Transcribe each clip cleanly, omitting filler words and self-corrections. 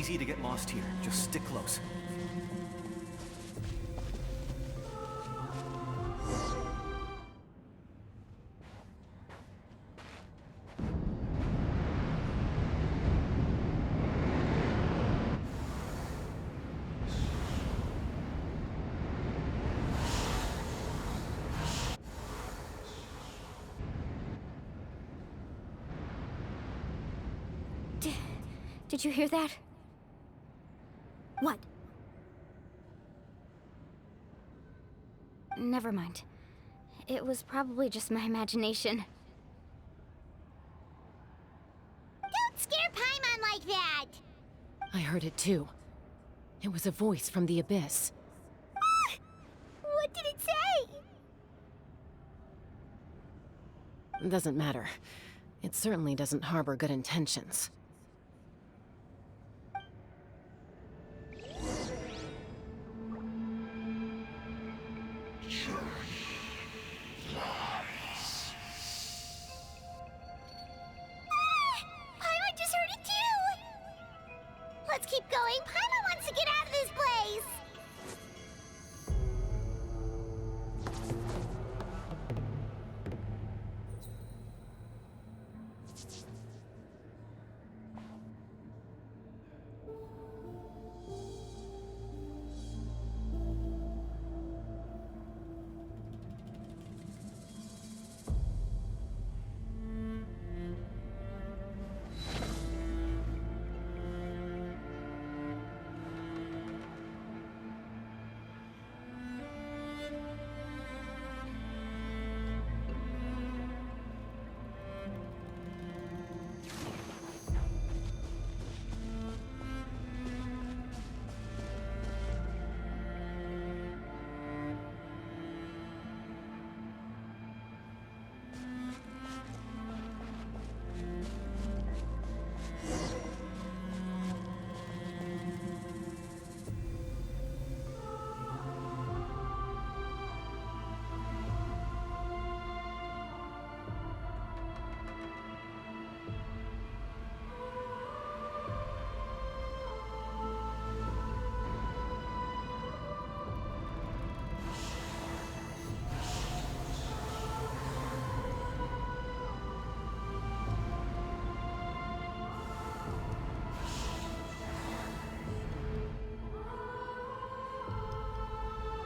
easy to get lost here. Just stick close. Did you hear that? What? Never mind. It was probably just my imagination. Don't scare Paimon like that! I heard it too. It was a voice from the abyss. Ah! What did it say? Doesn't matter. It certainly doesn't harbor good intentions. Paimon just heard it too! Let's keep going. Paimon wants to get out of this place!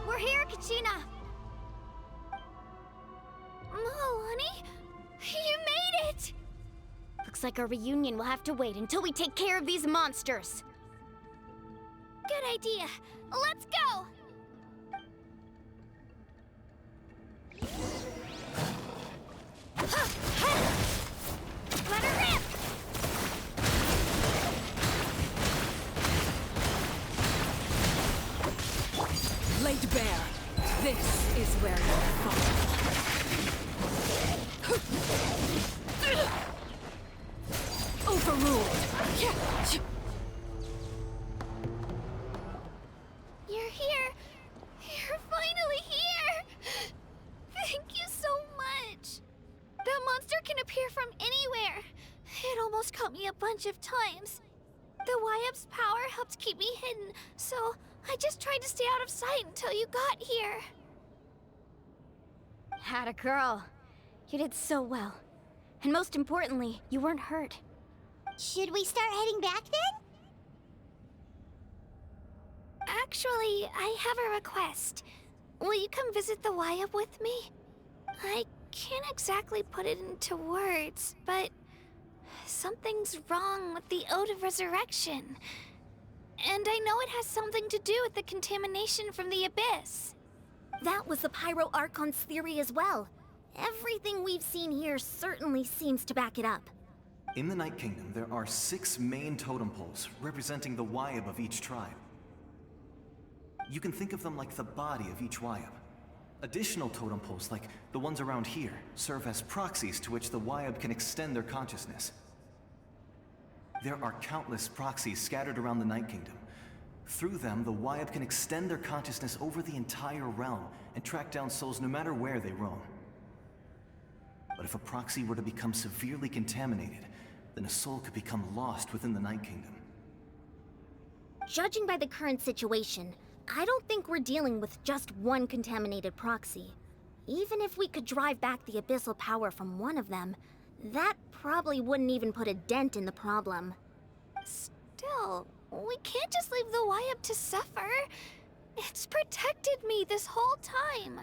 We're here, Kachina! Honey? You made it! Looks like our reunion will have to wait until we take care of these monsters. Good idea. Let's go! Let her rip! Laid bare. This is where you'll fall. Overruled. You're here. You're finally here. Thank you so much. That monster can appear from anywhere. It almost caught me a bunch of times. The Wyap's power helped keep me hidden, so I just tried to stay out of sight until you got here. Had a girl. You did so well. And most importantly, you weren't hurt. Should we start heading back then? Actually, I have a request. Will you come visit the Wyap with me? I can't exactly put it into words, but something's wrong with the Ode of Resurrection. And I know it has something to do with the contamination from the Abyss. That was the Pyro Archon's theory as well. Everything we've seen here certainly seems to back it up. In the Night Kingdom, there are 6 main totem poles representing the Wyap of each tribe. You can think of them like the body of each Wyap. Additional totem poles, like the ones around here, serve as proxies to which the Wyap can extend their consciousness. There are countless proxies scattered around the Night Kingdom. Through them, the Wyap can extend their consciousness over the entire realm and track down souls no matter where they roam. But if a proxy were to become severely contaminated, then a soul could become lost within the Night Kingdom. Judging by the current situation, I don't think we're dealing with just one contaminated proxy. Even if we could drive back the abyssal power from one of them, that probably wouldn't even put a dent in the problem. Still, we can't just leave the Wyab to suffer. It's protected me this whole time.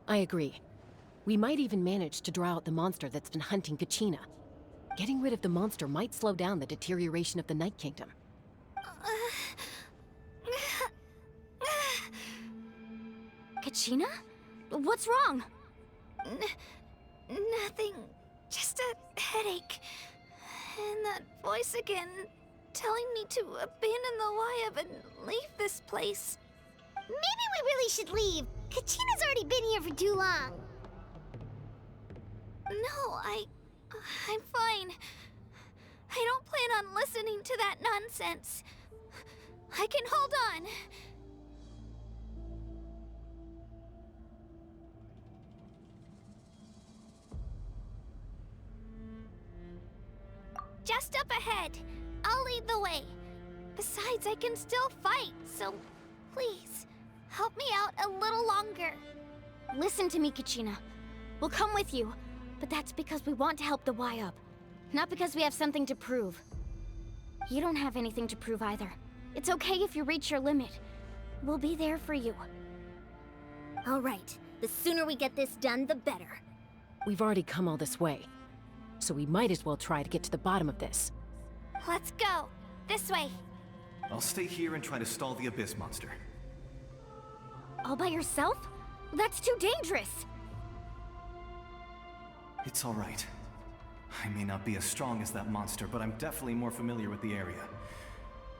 I agree. We might even manage to draw out the monster that's been hunting Kachina. Getting rid of the monster might slow down the deterioration of the Night Kingdom. Kachina? What's wrong? Nothing. Just a headache. And that voice again, telling me to abandon the Wyab and leave this place. Maybe we really should leave. Kachina's already been here for too long. No, I'm fine. I don't plan on listening to that nonsense. I can hold on. Just up ahead. I'll lead the way. Besides, I can still fight, so please, help me out a little longer. Listen to me, Kachina. We'll come with you, but that's because we want to help the Wyab, not because we have something to prove. You don't have anything to prove either. It's okay if you reach your limit. We'll be there for you. All right. The sooner we get this done, the better. We've already come all this way, so we might as well try to get to the bottom of this. Let's go. This way. I'll stay here and try to stall the Abyss monster. All by yourself? That's too dangerous. It's all right. I may not be as strong as that monster, but I'm definitely more familiar with the area.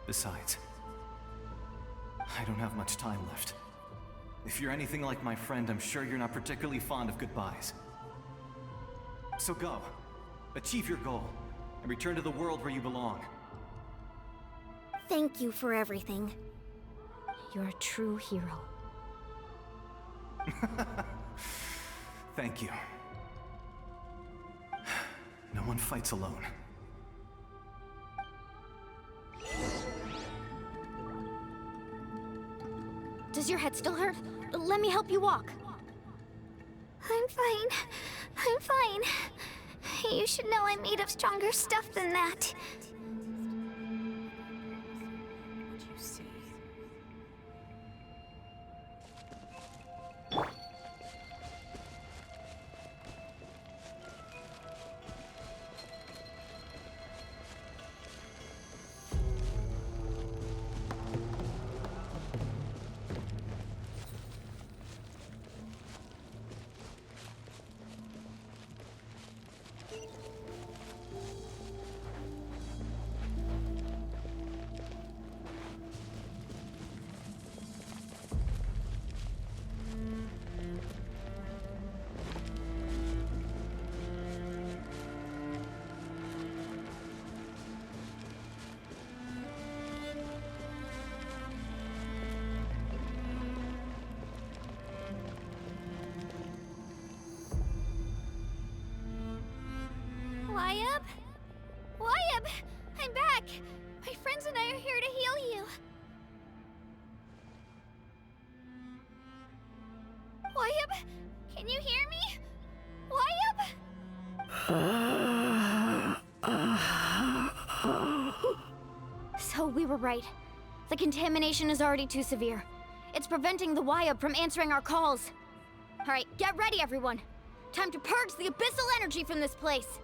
Besides, I don't have much time left. If you're anything like my friend, I'm sure you're not particularly fond of goodbyes. So go. Achieve your goal, and return to the world where you belong. Thank you for everything. You're a true hero. Thank you. No one fights alone. Does your head still hurt? Let me help you walk. I'm fine. I'm fine. You should know I'm made of stronger stuff than that. Wyab? Wyab! I'm back! My friends and I are here to heal you. Wyab? Can you hear me? Wyab? So we were right. The contamination is already too severe. It's preventing the Wyab from answering our calls. All right, get ready, everyone. Time to purge the abyssal energy from this place.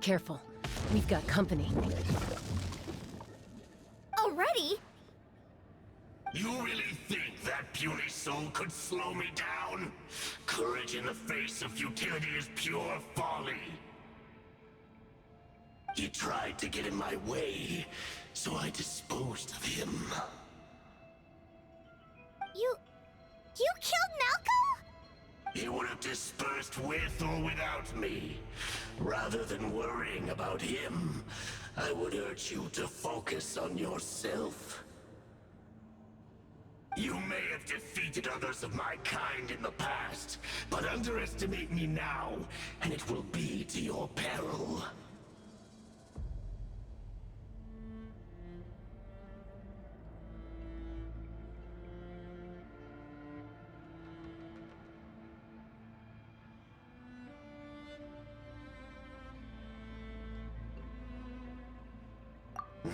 Careful. We've got company. Already? You really think that puny soul could slow me down? Courage in the face of futility is pure folly. He tried to get in my way, so I disposed of him. You killed Malco? He would have dispersed with or without me. Rather than worrying about him, I would urge you to focus on yourself. You may have defeated others of my kind in the past, but underestimate me now, and it will be to your peril.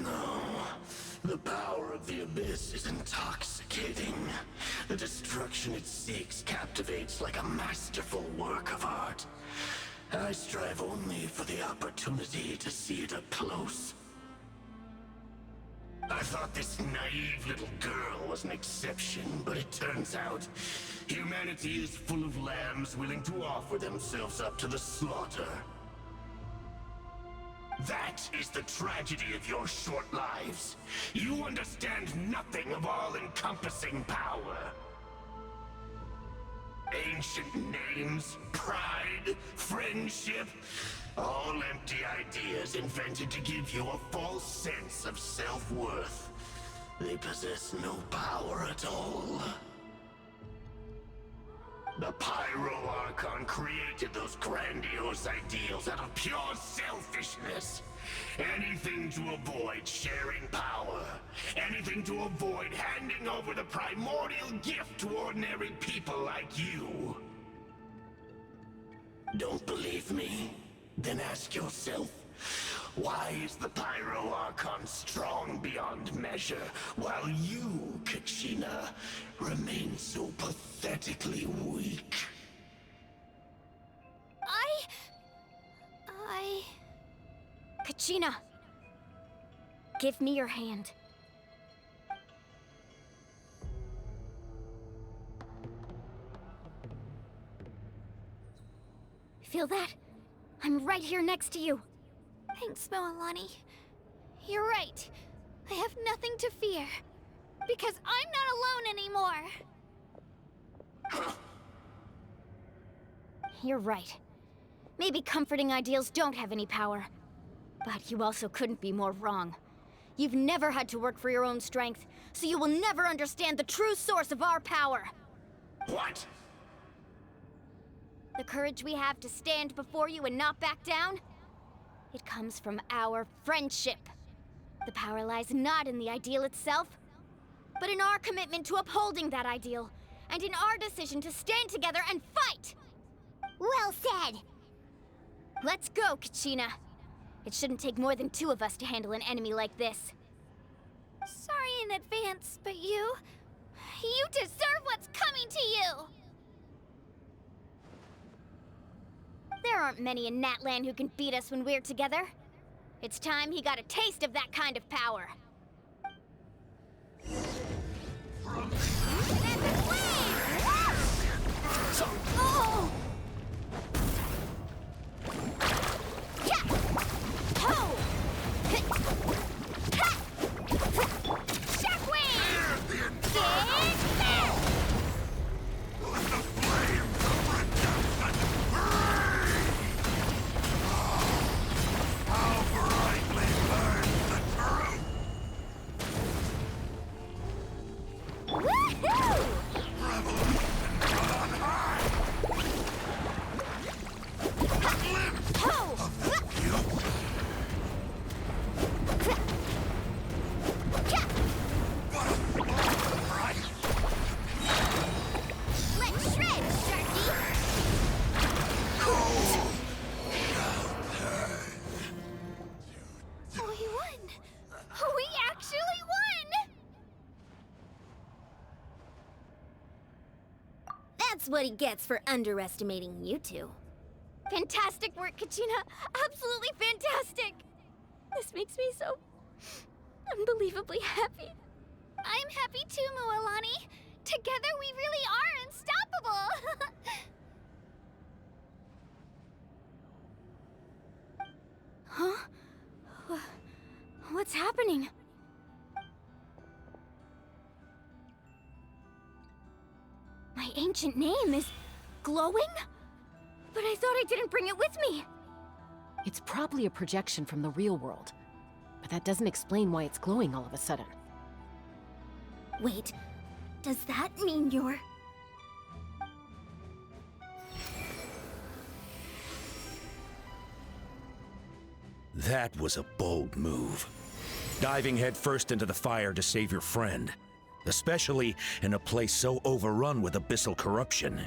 No, the power of the Abyss is intoxicating. The destruction it seeks captivates like a masterful work of art. I strive only for the opportunity to see it up close. I thought this naive little girl was an exception, but it turns out humanity is full of lambs willing to offer themselves up to the slaughter. That is the tragedy of your short lives. You understand nothing of all-encompassing power. Ancient names, pride, friendship, all empty ideas invented to give you a false sense of self-worth. They possess no power at all. The Pyro Archon created those grandiose ideals out of pure selfishness. Anything to avoid sharing power. Anything to avoid handing over the primordial gift to ordinary people like you. Don't believe me? Then ask yourself, why is the Pyro Archon strong beyond measure, while you, Kachina, remain so pathetically weak? Kachina! Give me your hand. Feel that? I'm right here next to you. Thanks, Moalani. You're right. I have nothing to fear. Because I'm not alone anymore. You're right. Maybe comforting ideals don't have any power. But you also couldn't be more wrong. You've never had to work for your own strength, so you will never understand the true source of our power. What? The courage we have to stand before you and not back down? It comes from our friendship. The power lies not in the ideal itself, but in our commitment to upholding that ideal, and in our decision to stand together and fight! Well said! Let's go, Kachina. It shouldn't take more than 2 of us to handle an enemy like this. Sorry in advance, but you deserve what's coming to you! There aren't many in Natlan who can beat us when we're together. It's time he got a taste of that kind of power. Oh! That's what he gets for underestimating you two. Fantastic work, Kachina! Absolutely fantastic! This makes me so unbelievably happy. I'm happy too, Moalani. Together we really are unstoppable! Huh? What's happening? My ancient name is glowing? But I thought I didn't bring it with me. It's probably a projection from the real world. But that doesn't explain why it's glowing all of a sudden. Wait, does that mean you're... That was a bold move. Diving headfirst into the fire to save your friend. Especially in a place so overrun with abyssal corruption.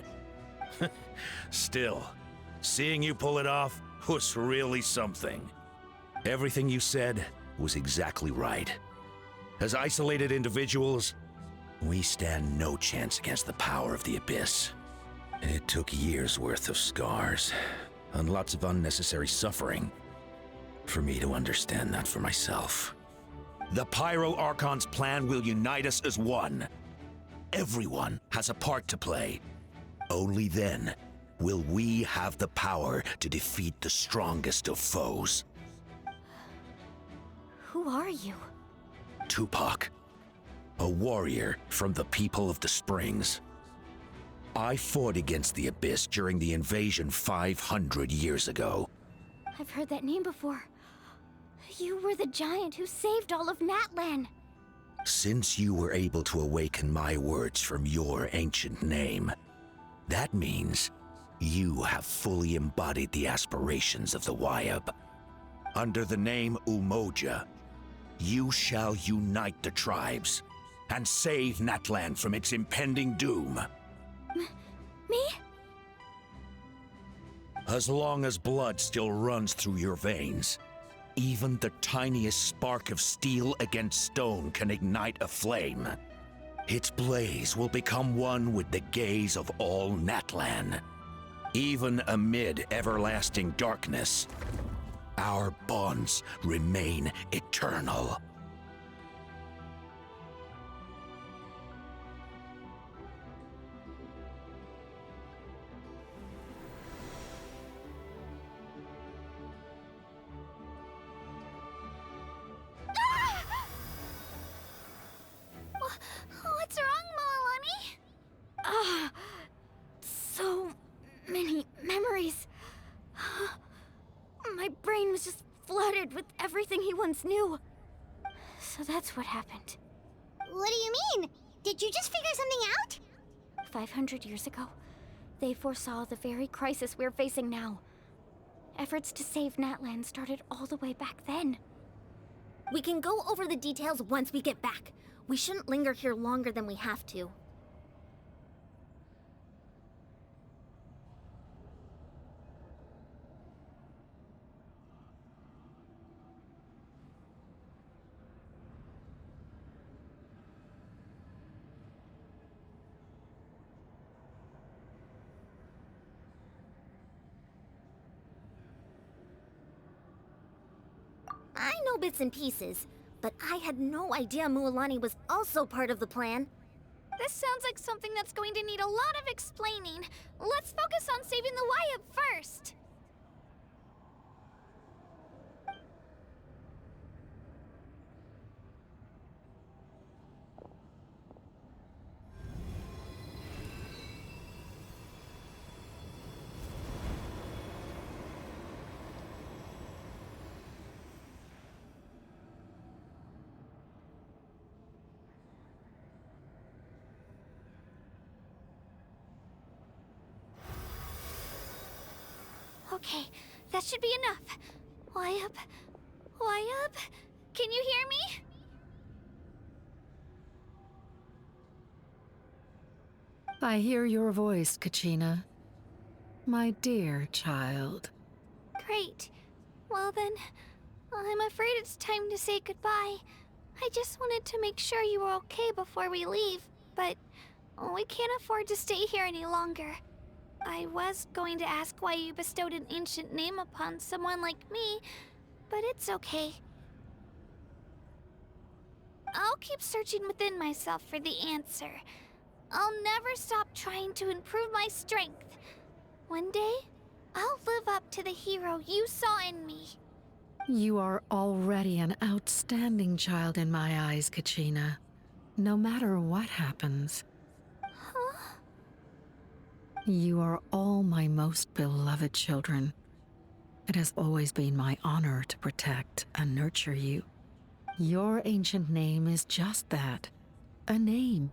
Still, seeing you pull it off was really something. Everything you said was exactly right. As isolated individuals, we stand no chance against the power of the Abyss. It took years' worth of scars, and lots of unnecessary suffering, for me to understand that for myself. The Pyro Archon's plan will unite us as one. Everyone has a part to play. Only then will we have the power to defeat the strongest of foes. Who are you? Tupac, a warrior from the people of the Springs. I fought against the Abyss during the invasion 500 years ago. I've heard that name before. You were the giant who saved all of Natlan. Since you were able to awaken my words from your ancient name, that means you have fully embodied the aspirations of the Wyab. Under the name Umoja, you shall unite the tribes and save Natlan from its impending doom. Me? As long as blood still runs through your veins, even the tiniest spark of steel against stone can ignite a flame. Its blaze will become one with the gaze of all Natlan. Even amid everlasting darkness, our bonds remain eternal. What's wrong, Moalani? So many memories. My brain was just flooded with everything he once knew. So that's what happened. What do you mean? Did you just figure something out? 500 years ago, they foresaw the very crisis we're facing now. Efforts to save Natlan started all the way back then. We can go over the details once we get back. We shouldn't linger here longer than we have to. I know bits and pieces, but I had no idea Mualani was also part of the plan. This sounds like something that's going to need a lot of explaining. Let's focus on saving the Wyab first. Okay, that should be enough. Wyab? Wyab? Can you hear me? I hear your voice, Kachina. My dear child. Great. Well then, I'm afraid it's time to say goodbye. I just wanted to make sure you were okay before we leave, but we can't afford to stay here any longer. I was going to ask why you bestowed an ancient name upon someone like me, but it's okay. I'll keep searching within myself for the answer. I'll never stop trying to improve my strength. One day, I'll live up to the hero you saw in me. You are already an outstanding child in my eyes, Kachina. No matter what happens. You are all my most beloved children. It has always been my honor to protect and nurture you. Your ancient name is just that, a name.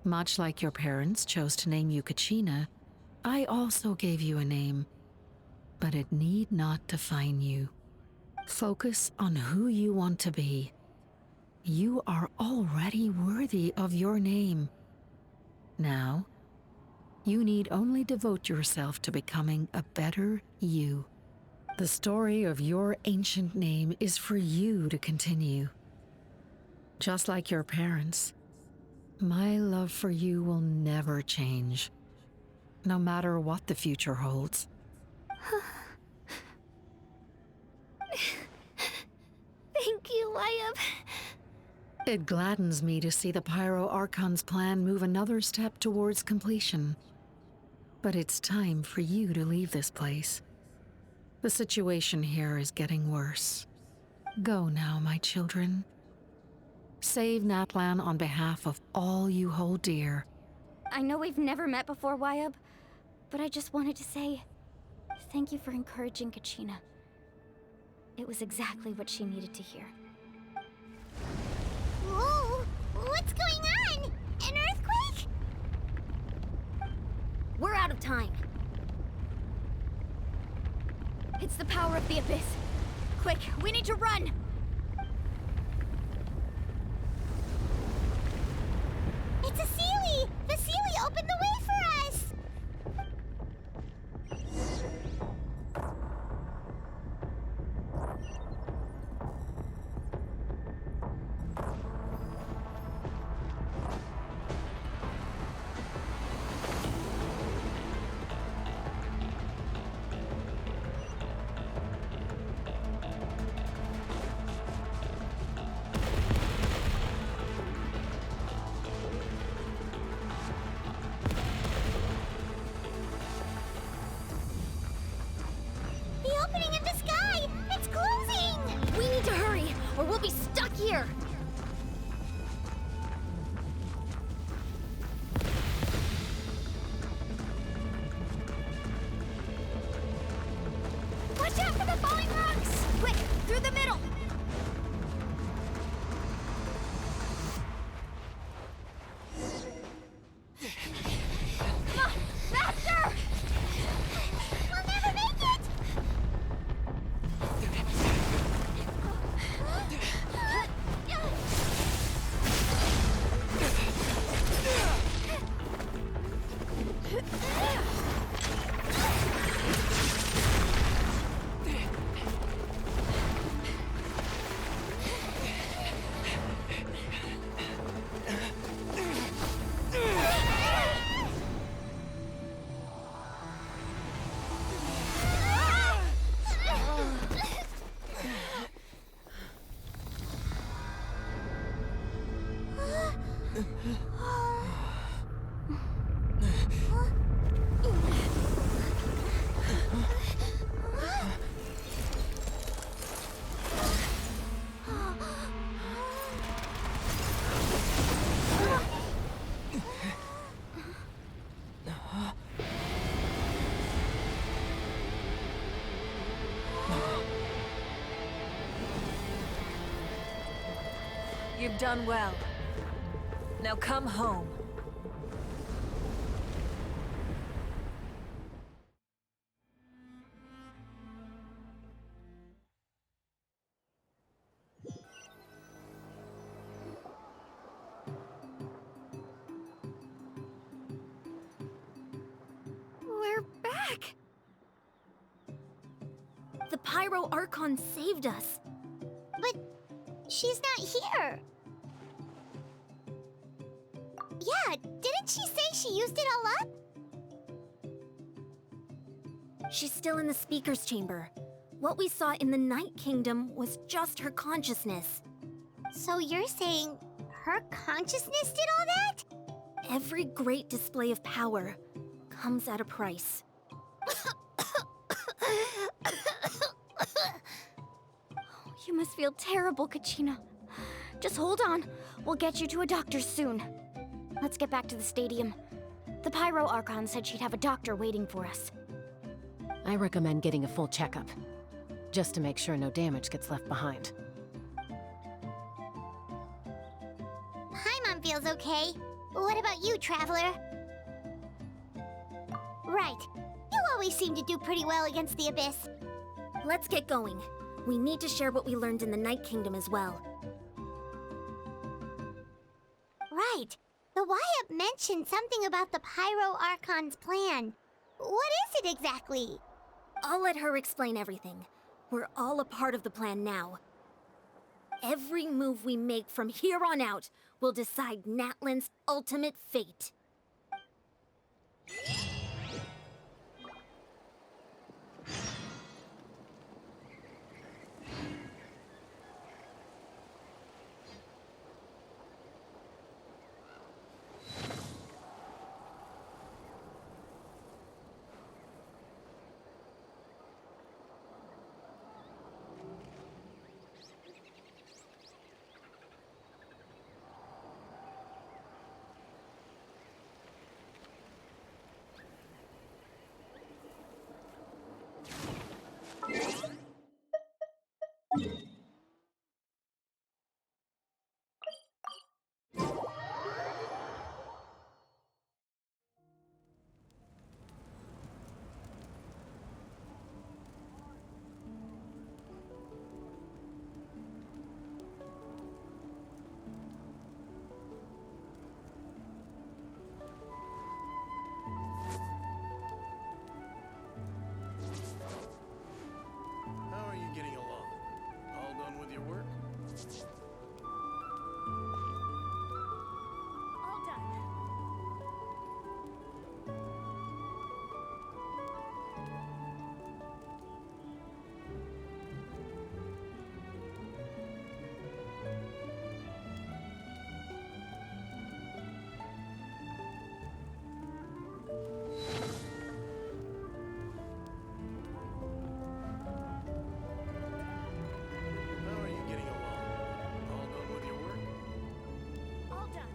Much like your parents chose to name you Kachina, I also gave you a name, but it need not define you. Focus on who you want to be. You are already worthy of your name. Now, you need only devote yourself to becoming a better you. The story of your ancient name is for you to continue. Just like your parents, my love for you will never change, no matter what the future holds. Thank you, Wyatt. It gladdens me to see the Pyro Archon's plan move another step towards completion. But it's time for you to leave this place. The situation here is getting worse. Go now, my children. Save Natlan on behalf of all you hold dear. I know we've never met before, Wyatt, but I just wanted to say thank you for encouraging Kachina. It was exactly what she needed to hear. Whoa! What's going on? An earthquake? We're out of time. It's the power of the Abyss. Quick, we need to run! It's a Sealy! The Sealy opened the way for us! The opening in the sky! It's closing! We need to hurry, or we'll be stuck here! Watch out for the falling rocks! Quick, through the middle! Come on, faster! We'll never make it! You've done well. Now come home. We're back! The Pyro Archon saved us. But she's not here. Yeah, didn't she say she used it all up? She's still in the Speaker's Chamber. What we saw in the Night Kingdom was just her consciousness. So you're saying her consciousness did all that? Every great display of power comes at a price. You must feel terrible, Kachina. Just hold on. We'll get you to a doctor soon. Let's get back to the stadium. The Pyro Archon said she'd have a doctor waiting for us. I recommend getting a full checkup, just to make sure no damage gets left behind. Paimon feels okay. What about you, Traveler? Right. You always seem to do pretty well against the Abyss. Let's get going. We need to share what we learned in the Night Kingdom as well. Right. The Wyatt mentioned something about the Pyro Archon's plan. What is it exactly? I'll let her explain everything. We're all a part of the plan now. Every move we make from here on out will decide Natlan's ultimate fate. How are you getting along? All done with your work? All done. How are you getting along? All done with your work? All done.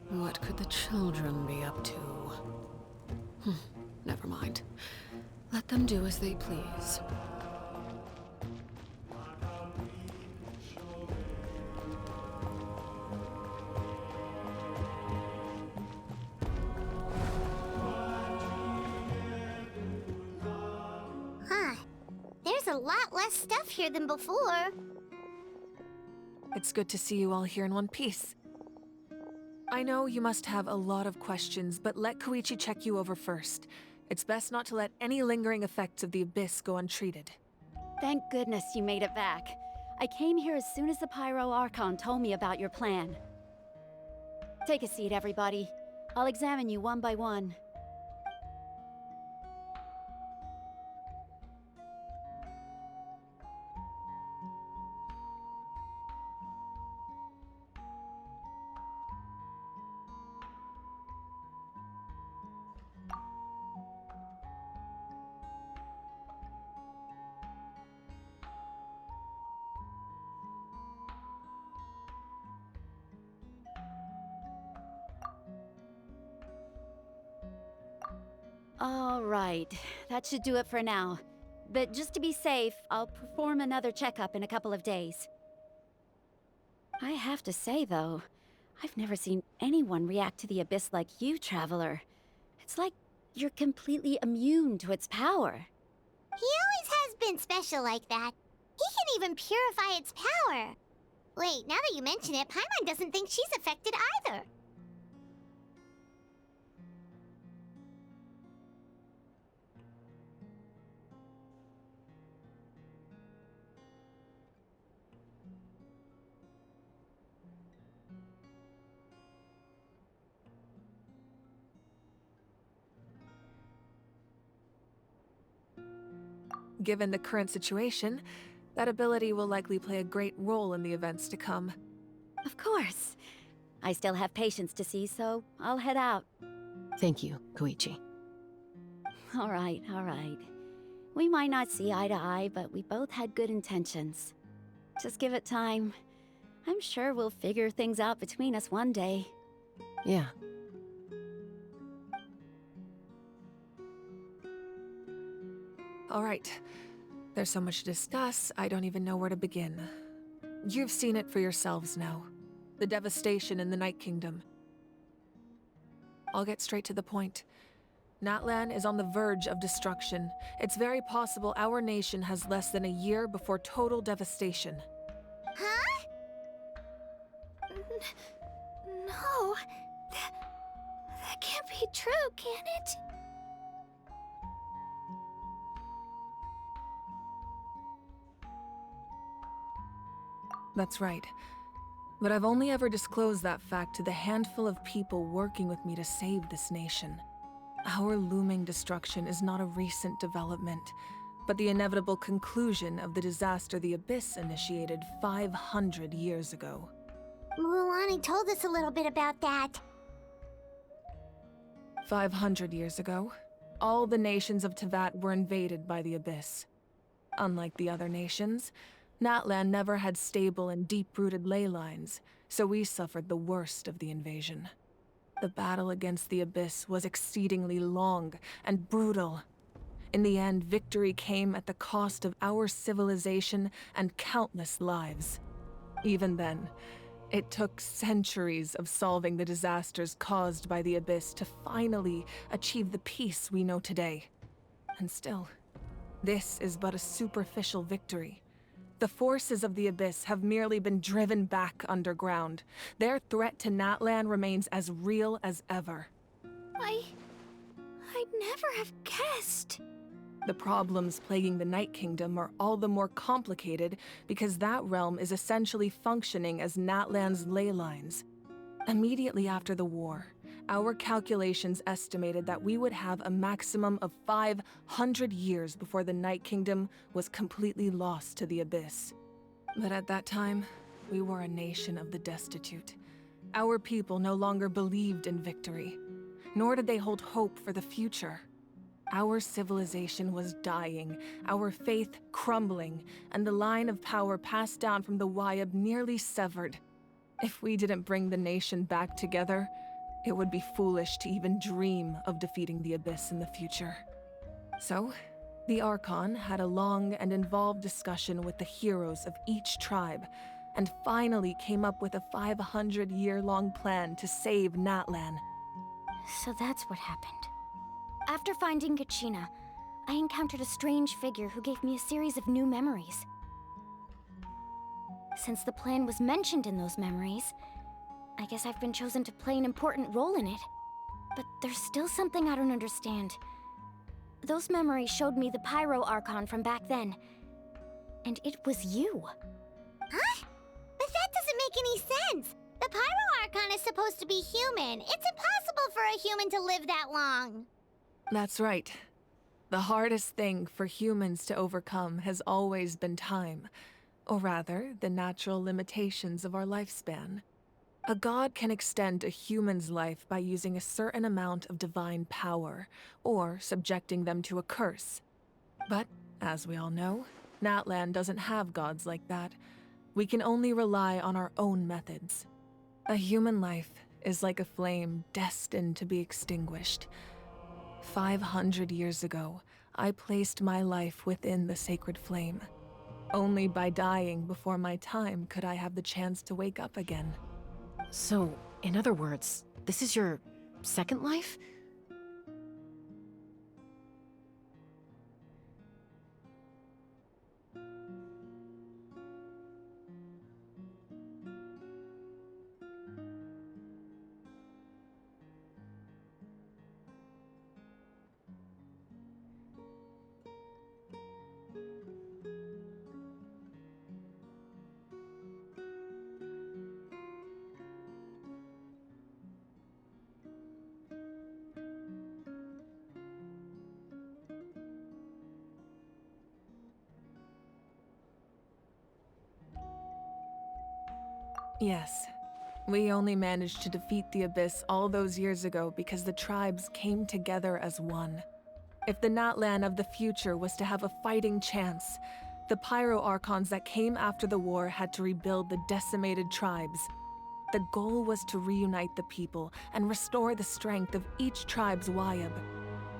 What could the children be up to? Never mind. Let them do as they please. Huh. There's a lot less stuff here than before. It's good to see you all here in one piece. I know you must have a lot of questions, but let Koichi check you over first. It's best not to let any lingering effects of the Abyss go untreated. Thank goodness you made it back. I came here as soon as the Pyro Archon told me about your plan. Take a seat, everybody. I'll examine you one by one. All right, that should do it for now. But just to be safe, I'll perform another checkup in a couple of days. I have to say, though, I've never seen anyone react to the Abyss like you, Traveler. It's like you're completely immune to its power. He always has been special like that. He can even purify its power. Wait, now that you mention it, Paimon doesn't think she's affected either. Given the current situation, that ability will likely play a great role in the events to come. Of course. I still have patients to see, so I'll head out. Thank you, Koichi. All right, all right. We might not see eye to eye, but we both had good intentions. Just give it time. I'm sure we'll figure things out between us one day. Yeah. All right. There's so much to discuss, I don't even know where to begin. You've seen it for yourselves now. The devastation in the Night Kingdom. I'll get straight to the point. Natlan is on the verge of destruction. It's very possible our nation has less than a year before total devastation. Huh? No. That can't be true, can it? That's right. But I've only ever disclosed that fact to the handful of people working with me to save this nation. Our looming destruction is not a recent development, but the inevitable conclusion of the disaster the Abyss initiated 500 years ago. Mualani told us a little bit about that. 500 years ago, all the nations of Teyvat were invaded by the Abyss. Unlike the other nations, Natlan never had stable and deep-rooted ley lines, so we suffered the worst of the invasion. The battle against the Abyss was exceedingly long and brutal. In the end, victory came at the cost of our civilization and countless lives. Even then, it took centuries of solving the disasters caused by the Abyss to finally achieve the peace we know today. And still, this is but a superficial victory. The forces of the Abyss have merely been driven back underground. Their threat to Natlan remains as real as ever. I'd never have guessed. The problems plaguing the Night Kingdom are all the more complicated because that realm is essentially functioning as Natlan's ley lines. Immediately after the war, our calculations estimated that we would have a maximum of 500 years before the Night Kingdom was completely lost to the Abyss. But at that time, we were a nation of the destitute. Our people no longer believed in victory, nor did they hold hope for the future. Our civilization was dying, our faith crumbling, and the line of power passed down from the Wayab nearly severed. If we didn't bring the nation back together, it would be foolish to even dream of defeating the Abyss in the future. So, the Archon had a long and involved discussion with the heroes of each tribe, and finally came up with a 500-year-long plan to save Natlan. So that's what happened. After finding Kachina, I encountered a strange figure who gave me a series of new memories. Since the plan was mentioned in those memories, I guess I've been chosen to play an important role in it. But there's still something I don't understand. Those memories showed me the Pyro Archon from back then. And it was you. Huh? But that doesn't make any sense. The Pyro Archon is supposed to be human. It's impossible for a human to live that long. That's right. The hardest thing for humans to overcome has always been time, or rather, the natural limitations of our lifespan. A god can extend a human's life by using a certain amount of divine power, or subjecting them to a curse. But, as we all know, Natlan doesn't have gods like that. We can only rely on our own methods. A human life is like a flame destined to be extinguished. 500 years ago, I placed my life within the sacred flame. Only by dying before my time could I have the chance to wake up again. So, in other words, this is your second life? Yes. We only managed to defeat the Abyss all those years ago because the tribes came together as one. If the Natlan of the future was to have a fighting chance, the Pyro Archons that came after the war had to rebuild the decimated tribes. The goal was to reunite the people and restore the strength of each tribe's Wayab.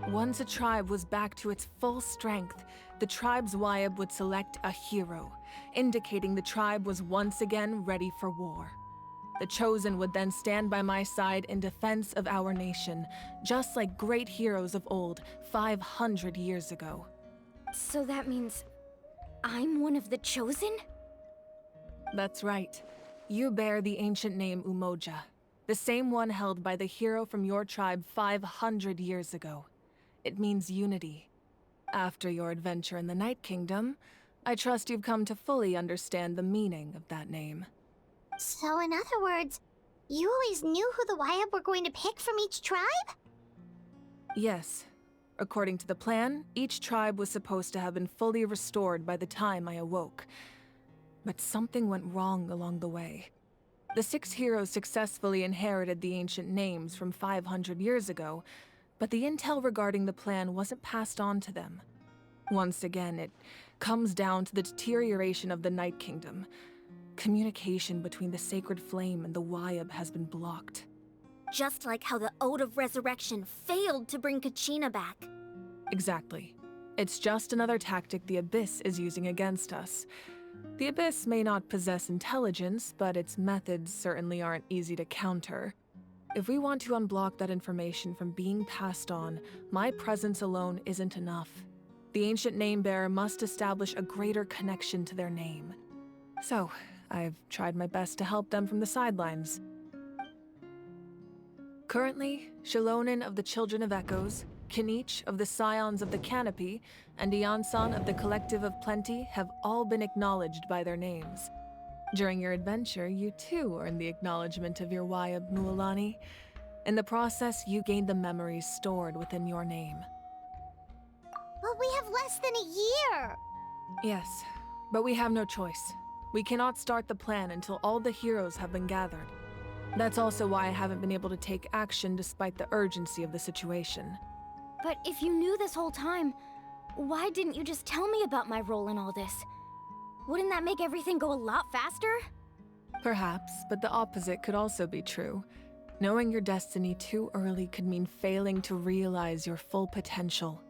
Once a tribe was back to its full strength, the tribe's Wayab would select a hero, indicating the tribe was once again ready for war. The Chosen would then stand by my side in defense of our nation, just like great heroes of old 500 years ago. So that means I'm one of the Chosen? That's right. You bear the ancient name Umoja, the same one held by the hero from your tribe 500 years ago. It means unity. After your adventure in the Night Kingdom, I trust you've come to fully understand the meaning of that name. So in other words, you always knew who the Wayab were going to pick from each tribe? Yes. According to the plan, each tribe was supposed to have been fully restored by the time I awoke. But something went wrong along the way. The 6 heroes successfully inherited the ancient names from 500 years ago, but the intel regarding the plan wasn't passed on to them. Once again, it comes down to the deterioration of the Night Kingdom. Communication between the Sacred Flame and the Wayab has been blocked. Just like how the Ode of Resurrection failed to bring Kachina back. Exactly. It's just another tactic the Abyss is using against us. The Abyss may not possess intelligence, but its methods certainly aren't easy to counter. If we want to unblock that information from being passed on, my presence alone isn't enough. The ancient name-bearer must establish a greater connection to their name. So, I've tried my best to help them from the sidelines. Currently, Shilonin of the Children of Echoes, Kinich of the Scions of the Canopy, and Iansan of the Collective of Plenty have all been acknowledged by their names. During your adventure, you too earned the acknowledgement of your Wayab, Mualani. In the process, you gained the memories stored within your name. But we have less than a year! Yes, but we have no choice. We cannot start the plan until all the heroes have been gathered. That's also why I haven't been able to take action despite the urgency of the situation. But if you knew this whole time, why didn't you just tell me about my role in all this? Wouldn't that make everything go a lot faster? Perhaps, but the opposite could also be true. Knowing your destiny too early could mean failing to realize your full potential.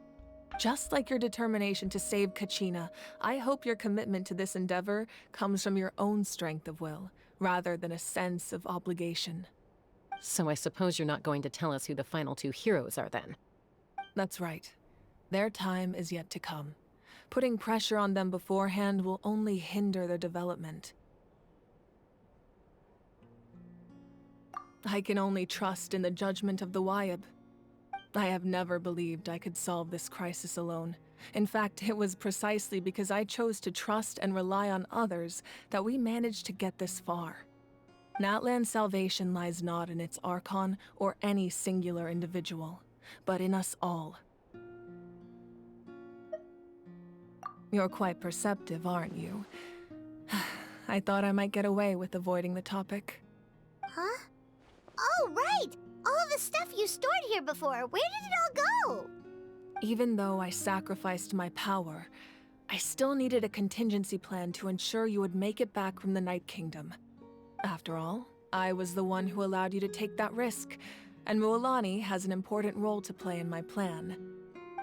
Just like your determination to save Kachina, I hope your commitment to this endeavor comes from your own strength of will, rather than a sense of obligation. So I suppose you're not going to tell us who the final 2 heroes are then? That's right. Their time is yet to come. Putting pressure on them beforehand will only hinder their development. I can only trust in the judgment of the Wayab. I have never believed I could solve this crisis alone. In fact, it was precisely because I chose to trust and rely on others that we managed to get this far. Natlan's salvation lies not in its Archon or any singular individual, but in us all. You're quite perceptive, aren't you? I thought I might get away with avoiding the topic. Huh? Oh, right! All of the stuff you stored here before, where did it all go? Even though I sacrificed my power, I still needed a contingency plan to ensure you would make it back from the Night Kingdom. After all, I was the one who allowed you to take that risk, and Mualani has an important role to play in my plan.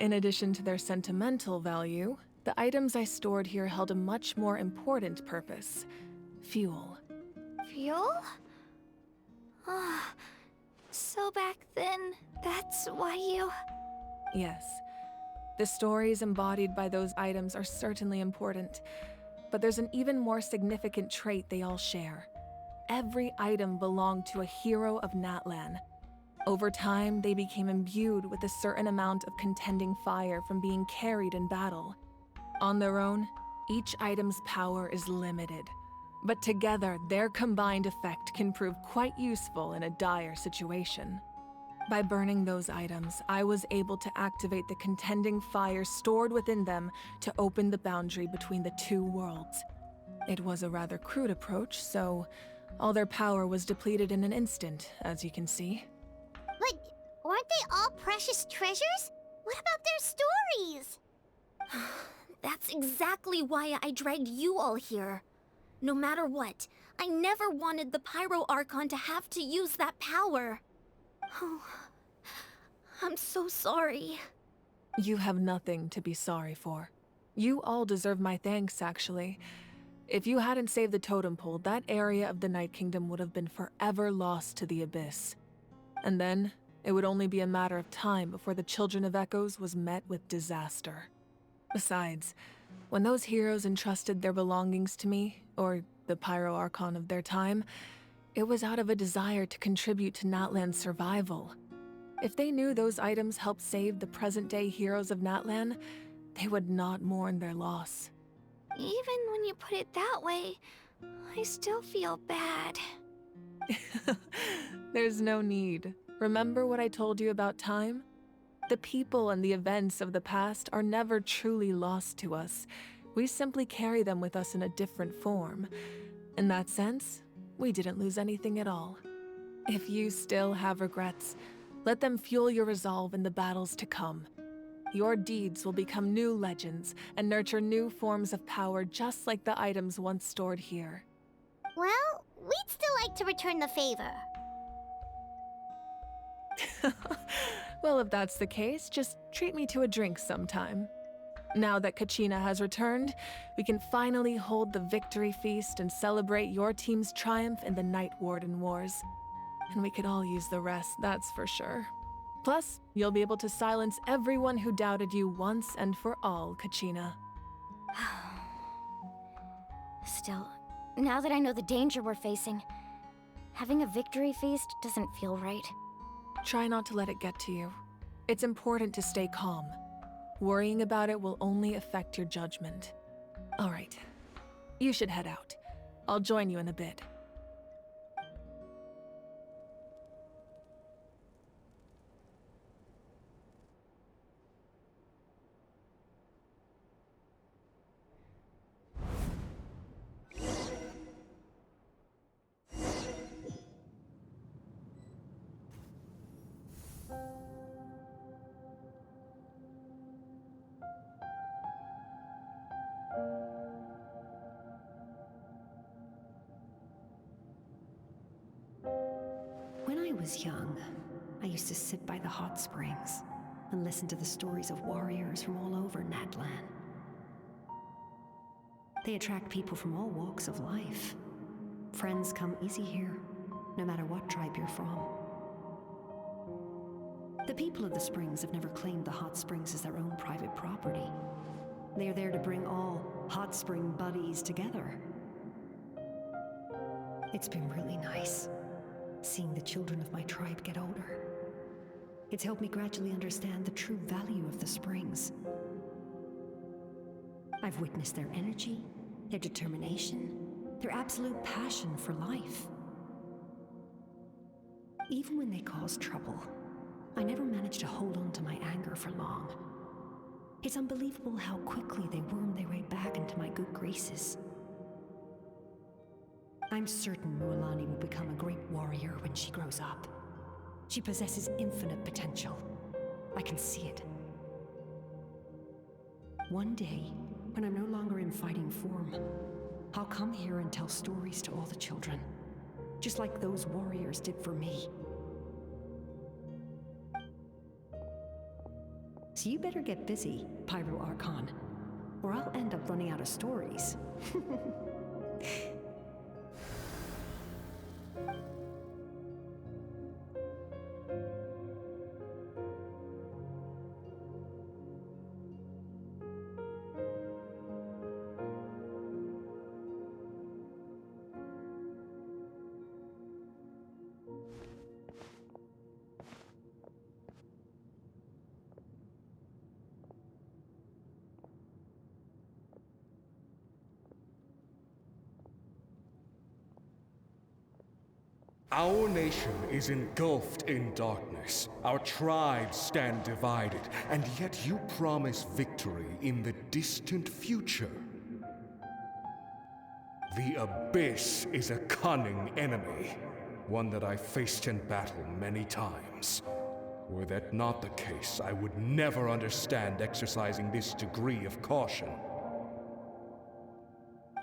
In addition to their sentimental value, the items I stored here held a much more important purpose: fuel. Fuel? So back then, that's why you... Yes. The stories embodied by those items are certainly important, but there's an even more significant trait they all share. Every item belonged to a hero of Natlan. Over time, they became imbued with a certain amount of contending fire from being carried in battle. On their own, each item's power is limited, but together, their combined effect can prove quite useful in a dire situation. By burning those items, I was able to activate the contending fire stored within them to open the boundary between the two worlds. It was a rather crude approach, so all their power was depleted in an instant, as you can see. But weren't they all precious treasures? What about their stories? That's exactly why I dragged you all here. No matter what, I never wanted the Pyro Archon to have to use that power. Oh, I'm so sorry. You have nothing to be sorry for. You all deserve my thanks, actually. If you hadn't saved the totem pole, that area of the Night Kingdom would have been forever lost to the Abyss. And then, it would only be a matter of time before the Children of Echoes was met with disaster. Besides, when those heroes entrusted their belongings to me, or the Pyro Archon of their time, it was out of a desire to contribute to Natlan's survival. If they knew those items helped save the present-day heroes of Natlan, they would not mourn their loss. Even when you put it that way, I still feel bad. There's no need. Remember what I told you about time? The people and the events of the past are never truly lost to us. We simply carry them with us in a different form. In that sense, we didn't lose anything at all. If you still have regrets, let them fuel your resolve in the battles to come. Your deeds will become new legends and nurture new forms of power just like the items once stored here. Well, we'd still like to return the favor. Well, if that's the case, just treat me to a drink sometime. Now that Kachina has returned, we can finally hold the victory feast and celebrate your team's triumph in the Night Warden Wars. And we could all use the rest, that's for sure. Plus, you'll be able to silence everyone who doubted you once and for all, Kachina. Still, now that I know the danger we're facing, having a victory feast doesn't feel right. Try not to let it get to you. It's important to stay calm. Worrying about it will only affect your judgment. All right, you should head out. I'll join you in a bit. When I was young, I used to sit by the hot springs and listen to the stories of warriors from all over Natlan. They attract people from all walks of life. Friends come easy here, no matter what tribe you're from. The people of the springs have never claimed the hot springs as their own private property. They are there to bring all hot spring buddies together. It's been really nice, seeing the children of my tribe get older. It's helped me gradually understand the true value of the springs. I've witnessed their energy, their determination, their absolute passion for life. Even when they cause trouble, I never managed to hold on to my anger for long. It's unbelievable how quickly they worm their way back into my good graces. I'm certain Mualani will become a great warrior when she grows up. She possesses infinite potential. I can see it. One day, when I'm no longer in fighting form, I'll come here and tell stories to all the children, just like those warriors did for me. So you better get busy, Pyro Archon, or I'll end up running out of stories. Our nation is engulfed in darkness. Our tribes stand divided, and yet you promise victory in the distant future. The Abyss is a cunning enemy, one that I faced in battle many times. Were that not the case, I would never understand exercising this degree of caution.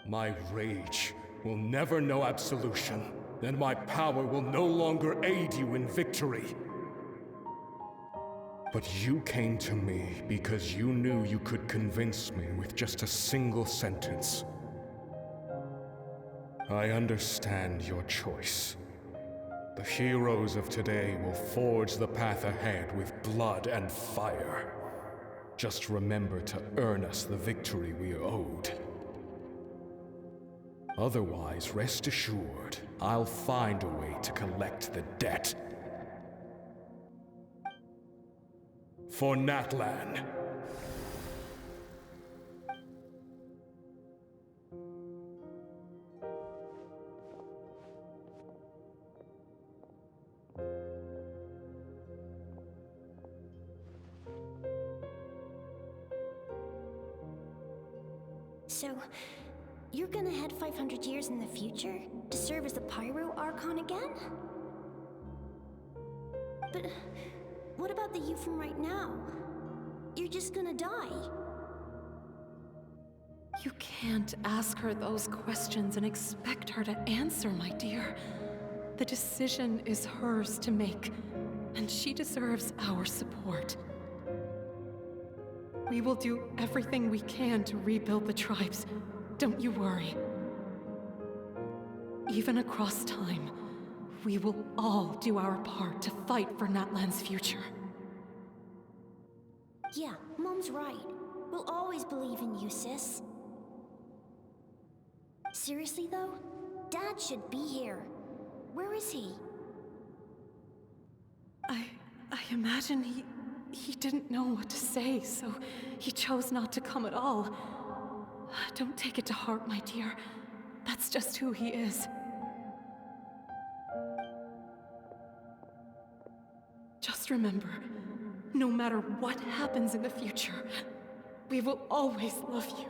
My rage will never know absolution, and my power will no longer aid you in victory. But you came to me because you knew you could convince me with just a single sentence. I understand your choice. The heroes of today will forge the path ahead with blood and fire. Just remember to earn us the victory we are owed. Otherwise, rest assured, I'll find a way to collect the debt. For Natlan. So, you're gonna head 500 years in the future to serve as the Pyro Archon again? But what about the you from right now? You're just gonna die. You can't ask her those questions and expect her to answer, my dear. The decision is hers to make, and she deserves our support. We will do everything we can to rebuild the tribes. Don't you worry. Even across time, we will all do our part to fight for Natlan's future. Yeah, Mom's right. We'll always believe in you, sis. Seriously though, Dad should be here. Where is he? I imagine he didn't know what to say, so he chose not to come at all. Don't take it to heart, my dear. That's just who he is. Just remember, no matter what happens in the future, we will always love you.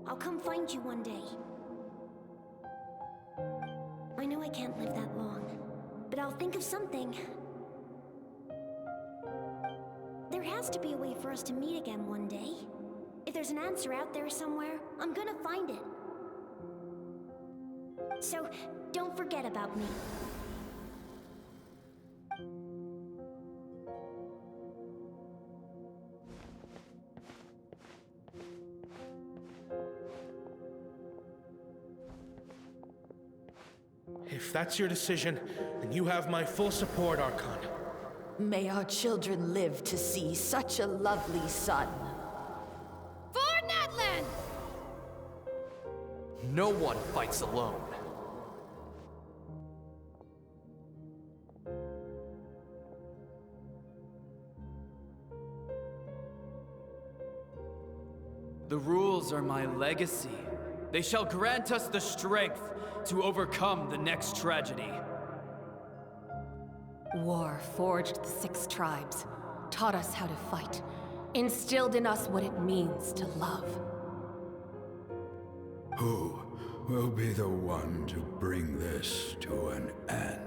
I'll come find you one day. I know I can't live that long, but I'll think of something. There has to be a way for us to meet again one day. If there's an answer out there somewhere, I'm gonna find it. So, don't forget about me. If that's your decision, then you have my full support, Archon. May our children live to see such a lovely son. For Natlan! No one fights alone. The rules are my legacy. They shall grant us the strength to overcome the next tragedy. War forged the 6 tribes, taught us how to fight, instilled in us what it means to love. Who will be the one to bring this to an end?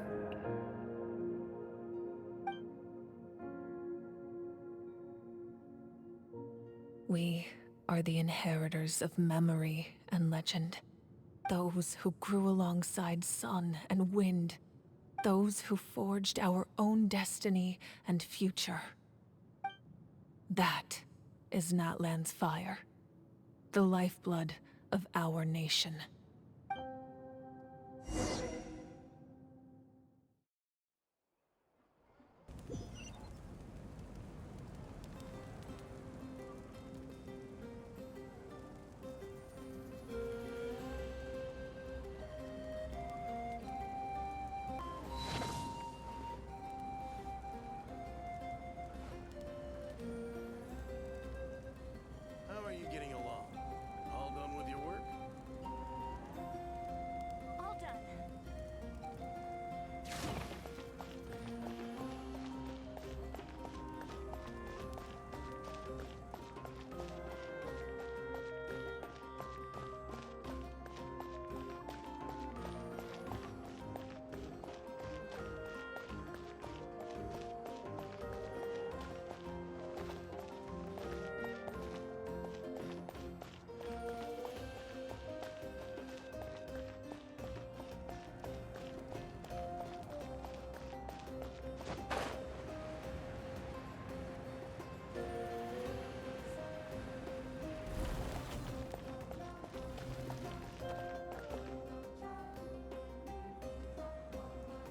We are the inheritors of memory and legend. Those who grew alongside sun and wind. Those who forged our own destiny and future. That is Natlan's fire. The lifeblood of our nation. How are you getting along? All done with your work? All done.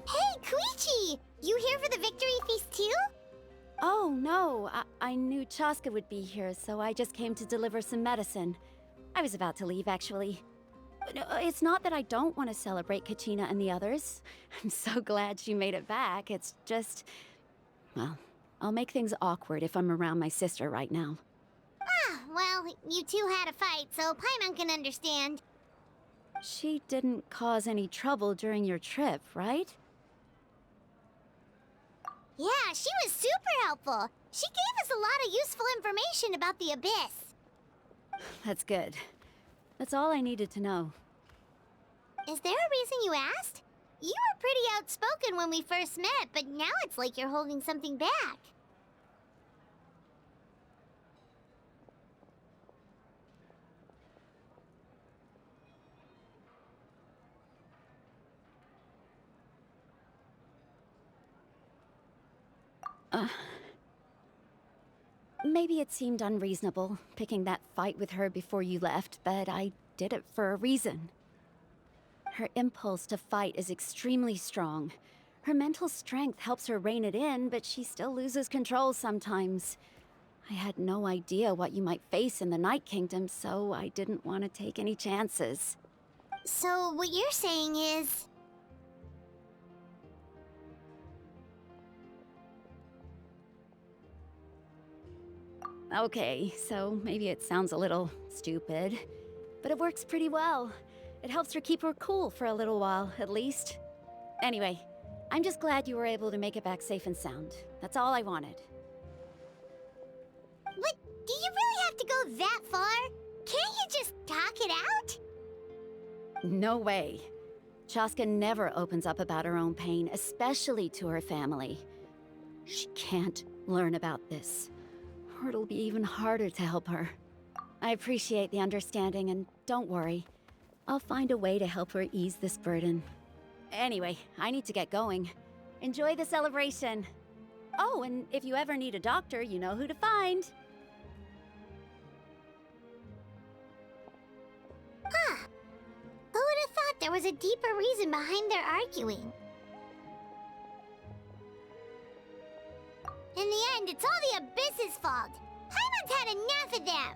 Hey, Koichi! You here for the victory feast too? Oh, no. I knew Chaska would be here, so I just came to deliver some medicine. I was about to leave, actually. No, it's not that I don't want to celebrate Kachina and the others. I'm so glad she made it back. It's just... well, I'll make things awkward if I'm around my sister right now. Ah, well, you two had a fight, so Paimon can understand. She didn't cause any trouble during your trip, right? Yeah, she was super helpful. She gave us a lot of useful information about the Abyss. That's good. That's all I needed to know. Is there a reason you asked? You were pretty outspoken when we first met, but now it's like you're holding something back. Maybe it seemed unreasonable, picking that fight with her before you left, but I did it for a reason. Her impulse to fight is extremely strong. Her mental strength helps her rein it in, but she still loses control sometimes. I had no idea what you might face in the Night Kingdom, so I didn't want to take any chances. So what you're saying is... Okay, so maybe it sounds a little stupid, but it works pretty well. It helps her keep her cool for a little while, at least. Anyway, I'm just glad you were able to make it back safe and sound. That's all I wanted. But do you really have to go that far? Can't you just talk it out? No way. Chaska never opens up about her own pain, especially to her family. She can't learn about this, or it'll be even harder to help her. I appreciate the understanding, and don't worry. I'll find a way to help her ease this burden. Anyway, I need to get going. Enjoy the celebration. Oh, and if you ever need a doctor, you know who to find. Huh. Who would have thought there was a deeper reason behind their arguing? In the end, it's all the Abyss's fault. Paimon's had enough of them.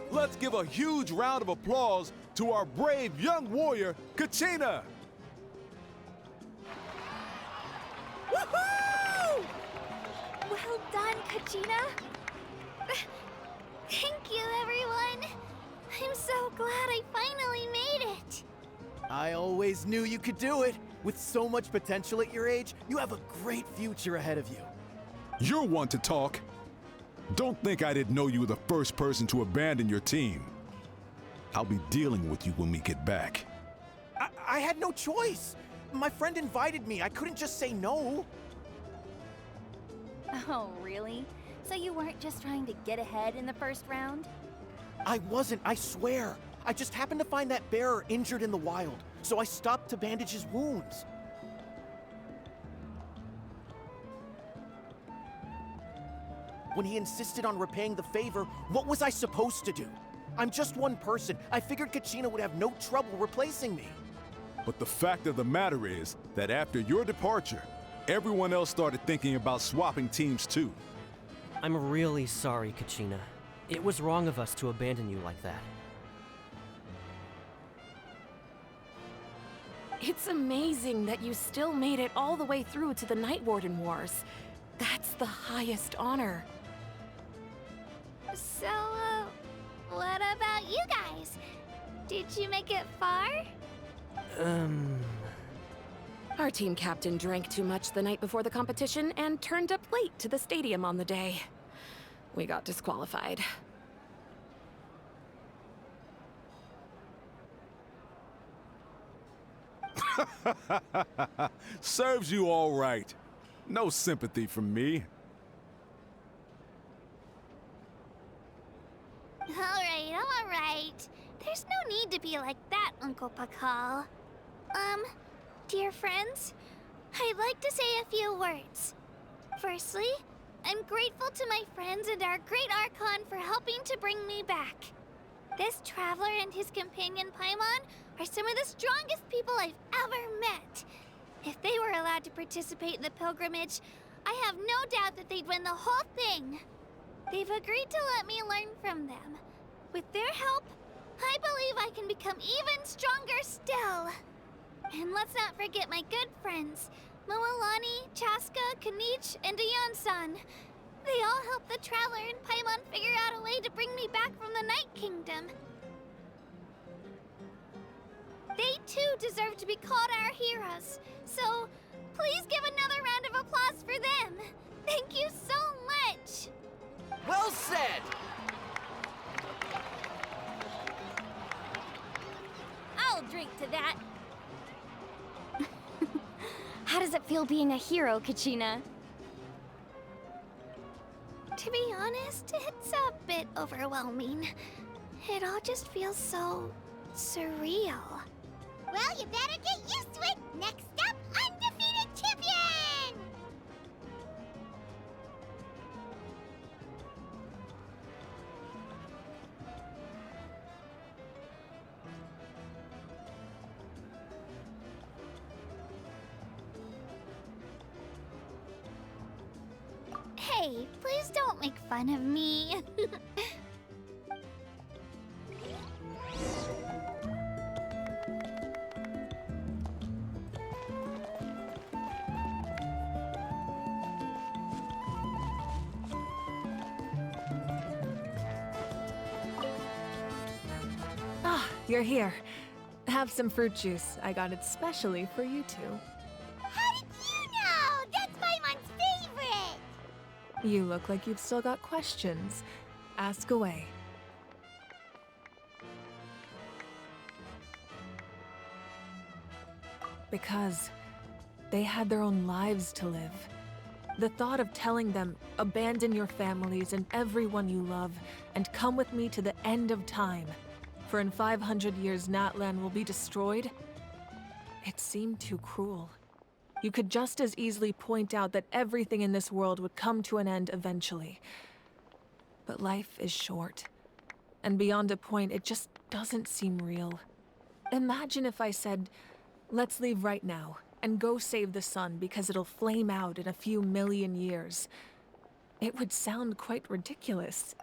Let's give a huge round of applause to our brave young warrior, Kachina! Woohoo! Well done, Kachina. Thank you, everyone. I'm so glad I finally made I always knew you could do it. With so much potential at your age, you have a great future ahead of you. You're one to talk. Don't think I didn't know you were the first person to abandon your team. I'll be dealing with you when we get back. I had no choice. My friend invited me. I couldn't just say no. Oh, really? So you weren't just trying to get ahead in the first round? I wasn't, I swear. I just happened to find that bearer injured in the wild, so I stopped to bandage his wounds. When he insisted on repaying the favor, what was I supposed to do? I'm just one person. I figured Kachina would have no trouble replacing me. But the fact of the matter is that after your departure, everyone else started thinking about swapping teams too. I'm really sorry, Kachina. It was wrong of us to abandon you like that. It's amazing that you still made it all the way through to the Night Warden Wars. That's the highest honor. So, what about you guys? Did you make it far? Our team captain drank too much the night before the competition and turned up late to the stadium on the day. We got disqualified. Serves you all right. No sympathy from me. All right. There's no need to be like that, Uncle Pakal. Dear friends, I'd like to say a few words. Firstly, I'm grateful to my friends and our great Archon for helping to bring me back. This traveler and his companion Paimon are some of the strongest people I've ever met. If they were allowed to participate in the pilgrimage, I have no doubt that they'd win the whole thing. They've agreed to let me learn from them. With their help, I believe I can become even stronger still. And let's not forget my good friends, Moalani, Chaska, Kanich, and Ayan-san. They all helped the Traveler and Paimon figure out a way to bring me back from the Night Kingdom. They too deserve to be called our heroes, so please give another round of applause for them. Thank you so much! Well said! I'll drink to that. How does it feel being a hero, Kachina? To be honest, it's a bit overwhelming. It all just feels so surreal. Well, you better get used to it. Next up, undefeated champion! Hey, please don't make fun of me. Ah, you're here. Have some fruit juice. I got it specially for you two. How did you know? That's Paimon's favorite! You look like you've still got questions. Ask away. Because they had their own lives to live. The thought of telling them, abandon your families and everyone you love, and come with me to the end of time, for in 500 years Natlan will be destroyed, it seemed too cruel. You could just as easily point out that everything in this world would come to an end eventually. But life is short, and beyond a point, it just doesn't seem real. Imagine if I said, let's leave right now, and go save the sun because it'll flame out in a few million years. It would sound quite ridiculous.